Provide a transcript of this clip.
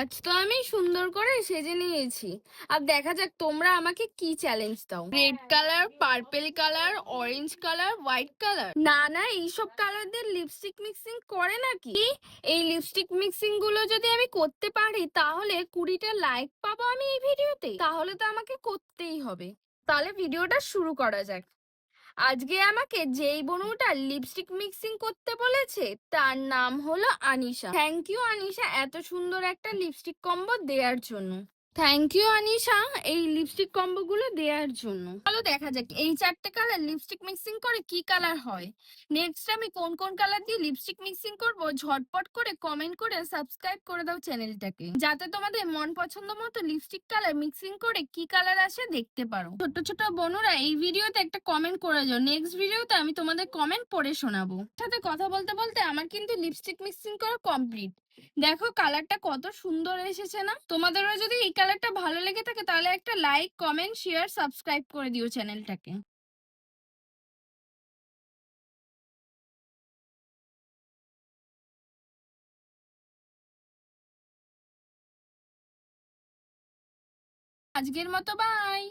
আজ তো আমি সুন্দর করে সেজে নিয়েছি। আর দেখা যাক তোমরা আমাকে কি চ্যালেঞ্জ দাও। Red colour, purple colour, orange colour, white colour. না না, এইসব কালার দিয়ে লিপস্টিক মিক্সিং করে নাকি? এই লিপস্টিক মিক্সিং গুলো যদি আমি করতে পারি তাহলে 20টা লাইক পাবো আমি এই ভিডিওতে। তাহলে তো আমাকে করতেই হবে। তাহলে ভিডিওটা শুরু করা যাক। আজকে আমাকে যেই বনুটা লিপস্টিক মিক্সিং করতে বলেছে তার নাম হলো আনিশা। থ্যাংক ইউ আনিশা, এত সুন্দর একটা লিপস্টিক কম্বো দেওয়ার জন্য। থ্যাংক ইউ আনিশা এই লিপস্টিক কম্বো গুলো দেওয়ার জন্য। চলো দেখা যাক এই 4টে কালার লিপস্টিক মিক্সিং করে কি কালার হয়। নেক্সট আমি কোন কোন কালার দিয়ে লিপস্টিক মিক্সিং করব ঝটপট করে কমেন্ট করে সাবস্ক্রাইব করে দাও চ্যানেলটাকে, যাতে তোমাদের মন পছন্দ মতো লিপস্টিক কালার মিক্সিং করে কি কালার আসে দেখতে পারো। ছোট ছোট বোনরা এই ভিডিওতে একটা কমেন্ট করে যাও, নেক্সট ভিডিওতে আমি তোমাদের কমেন্ট পড়ে শোনাবো। সাথে কথা বলতে বলতে আমার কিন্তু লিপস্টিক মিক্সিং করা কমপ্লিট। দেখো কালারটা কত সুন্দর এসেছে না? তোমাদেরও যদি এই কালারটা ভালো লেগে থাকে তাহলে একটা লাইক, কমেন্ট, শেয়ার, সাবস্ক্রাইব করে দিও চ্যানেলটাকে। আজকের মতো বাই।